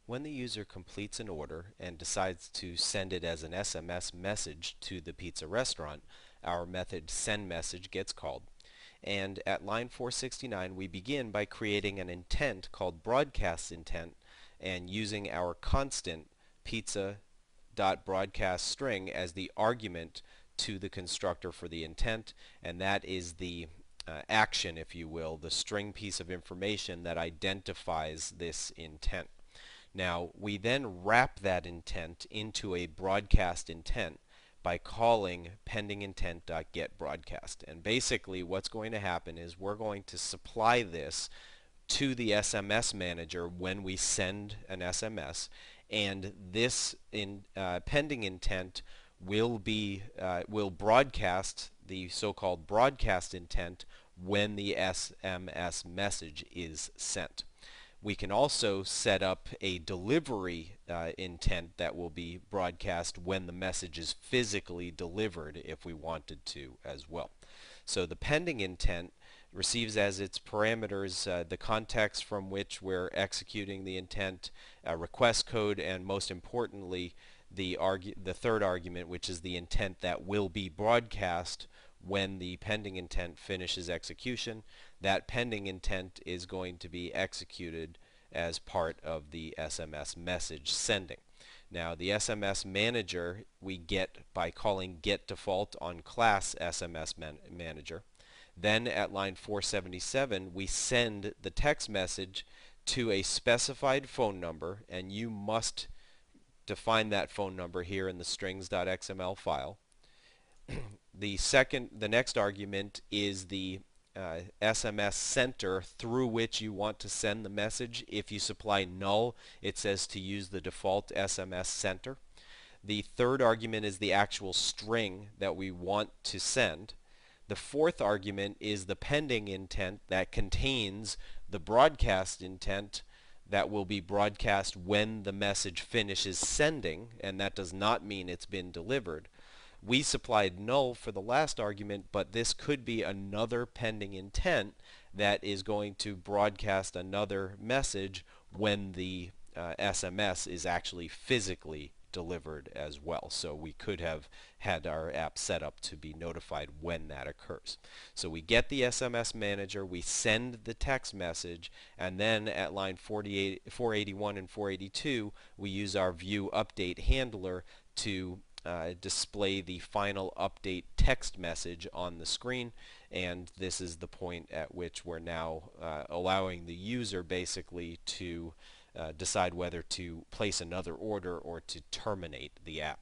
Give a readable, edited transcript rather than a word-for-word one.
When the user completes an order and decides to send it as an SMS message to the pizza restaurant, our method sendMessage gets called. And at line 469, we begin by creating an intent called broadcast intent and using our constant pizza.broadcast string as the argument to the constructor for the intent, and that is the action, if you will, the string piece of information that identifies this intent. Now, we then wrap that intent into a broadcast intent by calling pendingIntent.getBroadcast. And basically what's going to happen is we're going to supply this to the SMS manager when we send an SMS, and this pending intent will broadcast the so-called broadcast intent when the SMS message is sent. We can also set up a delivery intent that will be broadcast when the message is physically delivered if we wanted to as well. So the pending intent receives as its parameters the context from which we're executing the intent, request code, and most importantly the third argument, which is the intent that will be broadcast when the pending intent finishes execution. That pending intent is going to be executed as part of the SMS message sending. Now, the SMS manager we get by calling getDefault on class SMS manager. Then at line 477, we send the text message to a specified phone number, and you must define that phone number here in the strings.xml file. The next argument is the SMS center through which you want to send the message. If you supply null, it says to use the default SMS center. The third argument is the actual string that we want to send. The fourth argument is the pending intent that contains the broadcast intent that will be broadcast when the message finishes sending, and that does not mean it's been delivered. We supplied null for the last argument, but this could be another pending intent that is going to broadcast another message when the SMS is actually physically delivered as well. So we could have had our app set up to be notified when that occurs. So we get the SMS manager, we send the text message, and then at line 481 and 482 we use our view update handler to display the final update text message on the screen, and this is the point at which we're now allowing the user basically to decide whether to place another order or to terminate the app.